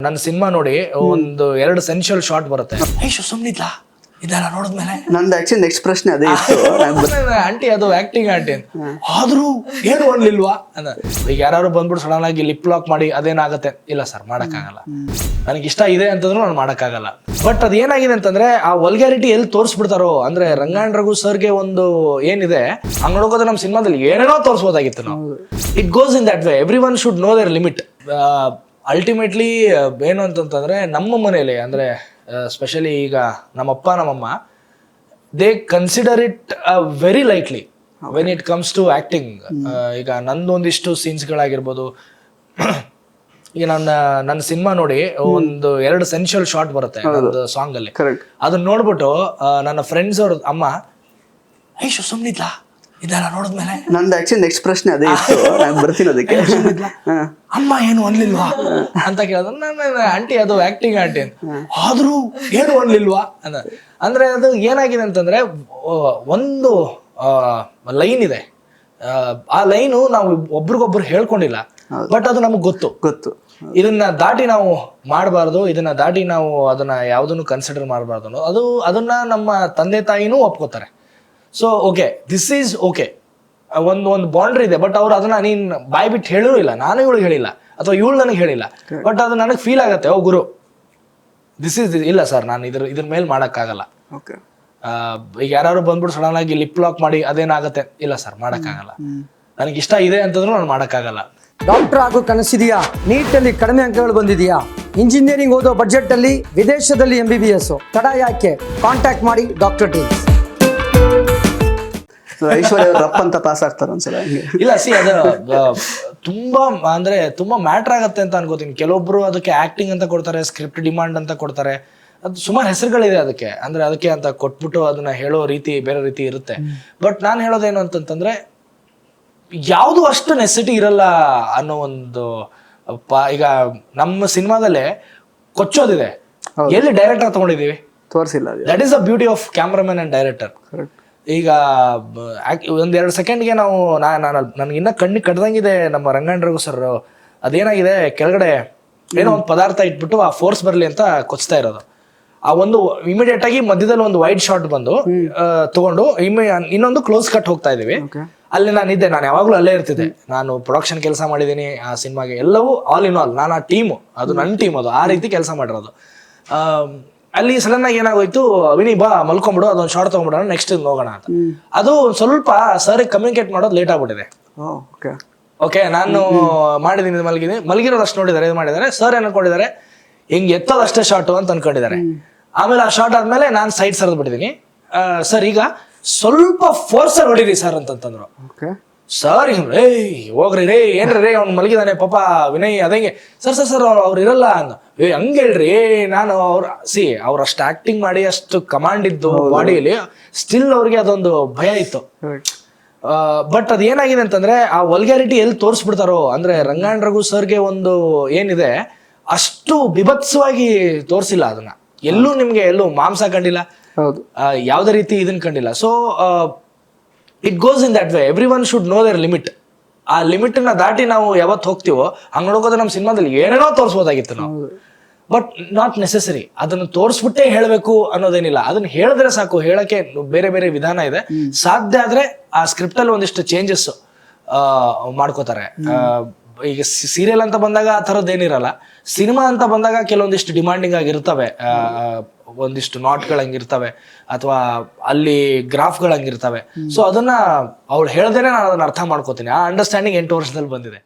ನನ್ನ ಸಿನಿಮಾ ನೋಡಿ ಒಂದು 2 ಸೆನ್ಶಿಯಲ್ ಶಾಟ್ ಬರುತ್ತೆ. ಐಶು ಸುಮ್ಮನಿದ್ಲ ಇದೆಲ್ಲ ನೋಡಿದ್ಮೇಲೆ ನಂದು ಆಕ್ಚುಲಿ ನೆಕ್ಸ್ಟ್ ಪ್ರಶ್ನೆ ಅದೇ ಇತ್ತು. ಆಂಟಿ ಅದು ಆಕ್ಟಿಂಗ್ ಆಂಟಿ ಆದ್ರೂ ಏನು ಅನ್ಲಿಲ್ವಾ ಅಂತ. ಈಗ ಯಾರು ಬಂದ್ಬಿಟ್ಟು ಸಡನ್ ಆಗಿ ಲಿಪ್ ಲಾಕ್ ಮಾಡಿ ಅದೇನಾಗತ್ತೆ, ಇಲ್ಲ ಸರ್ ಮಾಡಕ್ಕಾಗಲ್ಲ, ನನಗೆ ಇಷ್ಟ ಇದೆ ಅಂತಂದ್ರು ನಾನು ಮಾಡಕ್ಕಾಗಲ್ಲ. ಬಟ್ ಅದ್ ಏನಾಗಿದೆ ಅಂತಂದ್ರೆ ಆ ವಲ್ಗ್ಯಾರಿಟಿ ಎಲ್ಲಿ ತೋರಿಸ್ಬಿಡ್ತಾರೋ ಅಂದ್ರೆ ರಂಗಾಯಣ ರಘು ಸರ್ಗೆ ಒಂದು ಏನಿದೆ ಹಂಗ್ ನೋಡೋದು ನಮ್ಮ ಸಿನಿಮಾದಲ್ಲಿ ಏನೇನೋ ತೋರಿಸಬಹುದಾಗಿತ್ತು ನಾವು. It goes in that way. Every one should know their limit. Ultimately ಏನು ಅಂತಂತಂದ್ರೆ ನಮ್ಮ ಮನೇಲಿ ಅಂದ್ರೆ ಸ್ಪೆಷಲಿ ಈಗ ನಮ್ಮಪ್ಪ ನಮ್ಮಮ್ಮ they consider it very lightly when it comes to acting. ಈಗ ನಂದೊಂದಿಷ್ಟು ಸೀನ್ಸ್ಗಳಾಗಿರ್ಬೋದು, ಈಗ ನನ್ನ ಸಿನಿಮಾ ನೋಡಿ ಒಂದು 2 ಸೆನ್ಶಿಯಲ್ ಶಾಟ್ ಬರುತ್ತೆ ಒಂದು ಸಾಂಗ್ ಅಲ್ಲಿ. ಅದನ್ನ ನೋಡ್ಬಿಟ್ಟು ನನ್ನ ಫ್ರೆಂಡ್ಸ್ ಅವ್ರ ಅಮ್ಮ ಐಶು ಸುಮ್ಮನಿದ್ಲ ಇದೆಲ್ಲ ನೋಡಿದ್ಮೇಲೆ ನಂದು ಆಕ್ಚುಲಿ ನೆಕ್ಸ್ಟ್ ಪ್ರಶ್ನೆ ಅದೇ ಇತ್ತು. ನಾನು ಬರ್ತೀನಿ ಅದಕ್ಕೆ. ಅಮ್ಮ ಏನು ಅನ್ಲಿಲ್ವಾ ಅಂತ ಕೇಳಿದ್ರೆ ನಾನು ಆಂಟಿ ಅದು ಆಕ್ಟಿಂಗ್ ಆಂಟಿ ಆದ್ರೂ ಏನು ಅನ್ಲಿಲ್ವಾ ಅಂತ. ಅಂದ್ರೆ ಅದು ಏನಾಗಿದೆ ಅಂತಂದ್ರೆ ಒಂದು ಲೈನ್ ಇದೆ, ಆ ಲೈನು ನಾವು ಒಬ್ರಿಗೊಬ್ರು ಹೇಳ್ಕೊಂಡಿಲ್ಲ, ಬಟ್ ಅದು ನಮಗ್ ಗೊತ್ತು. ಇದನ್ನ ದಾಟಿ ನಾವು ಮಾಡಬಾರ್ದು, ಇದನ್ನ ದಾಟಿ ನಾವು ಅದನ್ನ ಯಾವ್ದನ್ನು ಕನ್ಸಿಡರ್ ಮಾಡಬಾರ್ದು. ಅದನ್ನ ನಮ್ಮ ತಂದೆ ತಾಯಿನೂ ಒಪ್ಕೋತಾರೆ. So okay, this is okay, ಒಂದು ಬೌಂಡ್ರಿ ಇದೆ. ಬಟ್ ಅವ್ರು ಅದನ್ನ ನೀನ್ ಬಾಯ್ ಬಿಟ್ಟು ಹೇಳೂ ಇಲ್ಲ, ನಾನು ಇವಳಿಗೆ ಹೇಳಿಲ್ಲ ಅಥವಾ ಇವಳು ನನಗೆ ಹೇಳಿಲ್ಲ, ಬಟ್ ಅದು ನನಗೆ ಫೀಲ್ ಆಗತ್ತೆ, ಓ ಗುರು ದಿಸ್ ಈಸ್ ಇಲ್ಲ ಸರ್, ನಾನು ಇದ್ರ ಮೇಲೆ ಮಾಡಕ್ಕಾಗಲ್ಲ. ಈಗ ಯಾರು ಬಂದ್ಬಿಟ್ಟು ಸಡನ್ ಆಗಿ ಲಿಪ್ ಲಾಕ್ ಮಾಡಿ ಅದೇನಾಗತ್ತೆ, ಇಲ್ಲ ಸರ್ ಮಾಡಕ್ಕಾಗಲ್ಲ, ನನಗೆ ಇಷ್ಟ ಇದೆ ಅಂತಂದ್ರು ನಾನು ಮಾಡಕ್ಕಾಗಲ್ಲ. ಡಾಕ್ಟರ್ ಆಗೋ ಕನಸಿದೆಯಾ? ನೀಟಲ್ಲಿ ಕಡಿಮೆ ಅಂಕಗಳು ಬಂದಿದೆಯಾ? ಇಂಜಿನಿಯರಿಂಗ್ ಓದೋ ಬಜೆಟ್ ಅಲ್ಲಿ ವಿದೇಶದಲ್ಲಿ MBBS ತಡ ಯಾಕೆ? ಕಾಂಟ್ಯಾಕ್ಟ್ ಮಾಡಿ ಡಾಕ್ಟರ್ ಟೀಮ್. ಐಶ್ವರ್ಯ ರಪ್ ಅಂತ ಪಾಸ್ ಆಗ್ತಾರೆ ಒಂದ್ಸಲ. ಇಲ್ಲ ಸಿ ಅದು ತುಂಬಾ ಮ್ಯಾಟರ್ ಆಗತ್ತೆ ಅಂತ ಅನ್ಕೋತೀನಿ. ಕೆಲವೊಬ್ರು ಅದಕ್ಕೆ ಆಕ್ಟಿಂಗ್ ಅಂತ ಕೊಡ್ತಾರೆ, ಸ್ಕ್ರಿಪ್ಟ್ ಡಿಮಾಂಡ್ ಅಂತ ಕೊಡ್ತಾರೆ, ಅದು ಸುಮಾರು ಹೆಸರುಗಳಿದೆ ಅದಕ್ಕೆ. ಅಂದ್ರೆ ಅದಕ್ಕೆ ಅಂತ ಕೊಟ್ಬಿಟ್ಟು ಅದನ್ನ ಹೇಳೋ ರೀತಿ ಬೇರೆ ರೀತಿ ಇರುತ್ತೆ. ಬಟ್ ನಾನು ಹೇಳೋದೇನು ಅಂತಂತಂದ್ರೆ ಯಾವುದು ಅಷ್ಟು ನೆಸೆಸಿಟಿ ಇರಲ್ಲ ಅನ್ನೋ ಒಂದು ಈಗ ನಮ್ಮ ಸಿನಿಮಾದಲ್ಲೇ ಕೊಚ್ಚೋದಿದೆ, ಎಲ್ಲಿ ಡೈರೆಕ್ಟರ್ ತಗೊಂಡಿದೀವಿ ತೋರಿಸಿಲ್ಲ. That is the beauty of cameraman and director. ಈಗ 1-2 ಸೆಕೆಂಡ್ಗೆ ನಾವು ನನಗಿನ್ನ ಕಣ್ಣಿಗೆ ಕಡ್ದಂಗಿದೆ ನಮ್ಮ ರಂಗಾಯಣ ರಘು ಸರ್. ಅದೇನಾಗಿದೆ, ಕೆಳಗಡೆ ಏನೋ ಒಂದು ಪದಾರ್ಥ ಇಟ್ಬಿಟ್ಟು ಆ ಫೋರ್ಸ್ ಬರಲಿ ಅಂತ ಕೊಚ್ತಾ ಇರೋದು. ಆ ಒಂದು ಇಮಿಡಿಯೇಟ್ ಆಗಿ ಮಧ್ಯದಲ್ಲಿ ಒಂದು ವೈಡ್ ಶಾಟ್ ಬಂದು ತಗೊಂಡು ಇನ್ನೊಂದು ಕ್ಲೋಸ್ ಕಟ್ ಹೋಗ್ತಾ ಇದೀವಿ. ಅಲ್ಲಿ ನಾನು ಯಾವಾಗ್ಲೂ ಅಲ್ಲೇ ಇರ್ತಿದ್ದೆ. ನಾನು ಪ್ರೊಡಕ್ಷನ್ ಕೆಲಸ ಮಾಡಿದೀನಿ ಆ ಸಿನಿಮಾಗೆ, ಎಲ್ಲವೂ ಆಲ್ ಇನ್ ಆಲ್ ನಾನು ಆ ಟೀಮು, ಅದು ನನ್ನ ಟೀಮ್, ಅದು ಆ ರೀತಿ ಕೆಲಸ ಮಾಡಿರೋದು. ಅಲ್ಲಿ ಸಡನ್ ಆಗಿ ಏನಾಗೋಯ್ತು, ವಿನಿ ಬಾ ಮಲ್ಕೊಂಬಿಡು, ಅದೊಂದು ಶಾರ್ಟ್ ತಗೊಂಡ್ಬಿಡೋಣ, ನೆಕ್ಸ್ಟ್ ಹೋಗೋಣ ಅಂತ. ಅದು ಸ್ವಲ್ಪ ಸರ್ ಕಮ್ಯುನಿಕೇಟ್ ಮಾಡೋದು ಲೇಟ್ ಆಗ್ಬಿಟ್ಟಿದೆ. ಓಕೆ, ನಾನು ಮಾಡಿದೀನಿ, ಮಲಗಿರೋದು ಅಷ್ಟು ನೋಡಿದ್ದಾರೆ, ಇದು ಮಾಡಿದ್ದಾರೆ. ಸರ್ ಏನ್ ಅನ್ಕೊಂಡಿದ್ದಾರೆ, ಹಿಂಗ್ ಎತ್ತೋದಷ್ಟೇ ಶಾರ್ಟ್ ಅಂತ ಅನ್ಕೊಂಡಿದ್ದಾರೆ. ಆಮೇಲೆ ಆ ಶಾರ್ಟ್ ಆದ್ಮೇಲೆ ನಾನು ಸೈಡ್ ಸರಿದ್ ಬಿಟ್ಟಿದೀನಿ. ಸರ್ ಈಗ ಸ್ವಲ್ಪ ಫೋರ್ಸ್ ಹೊಡಿರಿ ಸರ್ ಅಂತಂದ್ರು. ಸರ್ ರೇ ಹೋಗ್ರಿ ರೇ, ಏನ್ರಿ ರೇ ಅವ್ನು ಮಲಗಿದಾನೆ ಪಾಪ ವಿನಯ್, ಅದಂಗೆ ಸರ್ ಅವ್ರು ಇರಲ್ಲ ಅಂದ. ಹಂಗೆ ಹೇಳ್ರಿ, ನಾನು ಅವ್ರು ಅಷ್ಟು ಆಕ್ಟಿಂಗ್ ಮಾಡಿ ಅಷ್ಟು ಕಮಾಂಡ್ ಇದ್ದು ಬಾಡಿಯಲ್ಲಿ, ಸ್ಟಿಲ್ ಅವ್ರಿಗೆ ಅದೊಂದು ಭಯ ಇತ್ತು. ಬಟ್ ಅದ್ ಏನಾಗಿದೆ ಅಂತಂದ್ರೆ ಆ ವಲ್ಗ್ಯಾರಿಟಿ ಎಲ್ಲಿ ತೋರಿಸ್ಬಿಡ್ತಾರೋ ಅಂದ್ರೆ ರಂಗಾಯಣ ರಘು ಸರ್ಗೆ ಒಂದು ಏನಿದೆ ಅಷ್ಟು ಬಿಭತ್ಸವಾಗಿ ತೋರಿಸಿಲ್ಲ ಅದನ್ನ. ಎಲ್ಲೂ ನಿಮ್ಗೆ ಎಲ್ಲೂ ಮಾಂಸ ಕಂಡಿಲ್ಲ, ಯಾವ್ದೇ ರೀತಿ ಇದನ್ನ ಕಂಡಿಲ್ಲ. So it goes in that way. Every one should know their limit. ಆ ಲಿಮಿಟ್ ನ ದಾಟಿ ನಾವು ಯಾವತ್ತು ಹೋಗ್ತೀವೋ ಹಂಗ್ ನೋಡೋದು ನಮ್ಮ ಸಿನಿಮಾದಲ್ಲಿ ಏನೇನೋ ತೋರಿಸಬಹುದಾಗಿತ್ತು ನಾವು, ಬಟ್ ನಾಟ್ ನೆಸೆಸರಿ. ಅದನ್ನು ತೋರಿಸ್ಬಿಟ್ಟೇ ಹೇಳಬೇಕು ಅನ್ನೋದೇನಿಲ್ಲ. ಅದನ್ನ ಹೇಳಿದ್ರೆ ಸಾಕು, ಹೇಳಕ್ಕೆ ಬೇರೆ ಬೇರೆ ವಿಧಾನ ಇದೆ. ಸಾಧ್ಯ ಆದ್ರೆ ಆ ಸ್ಕ್ರಿಪ್ಟ್ ಅಲ್ಲಿ ಒಂದಿಷ್ಟು ಚೇಂಜಸ್ ಮಾಡ್ಕೋತಾರೆ. ಈಗ ಸೀರಿಯಲ್ ಅಂತ ಬಂದಾಗ ಆ ಥರದ್ದೇನಿರಲ್ಲ. ಸಿನಿಮಾ ಅಂತ ಬಂದಾಗ ಕೆಲವೊಂದಿಷ್ಟು ಡಿಮಾಂಡಿಂಗ್ ಆಗಿರ್ತವೆ, ಒಂದಿಷ್ಟು ನಾಟ್ಗಳು ಹಂಗಿರ್ತವೆ ಅಥವಾ ಅಲ್ಲಿ ಗ್ರಾಫ್ಗಳು ಹಂಗಿರ್ತವೆ. ಸೊ ಅದನ್ನ ಅವ್ಳು ಹೇಳ್ದೇನೆ ನಾನು ಅದನ್ನ ಅರ್ಥ ಮಾಡ್ಕೋತೀನಿ. ಆ ಅಂಡರ್ಸ್ಟ್ಯಾಂಡಿಂಗ್ 8 ವರ್ಷದಲ್ಲಿ ಬಂದಿದೆ.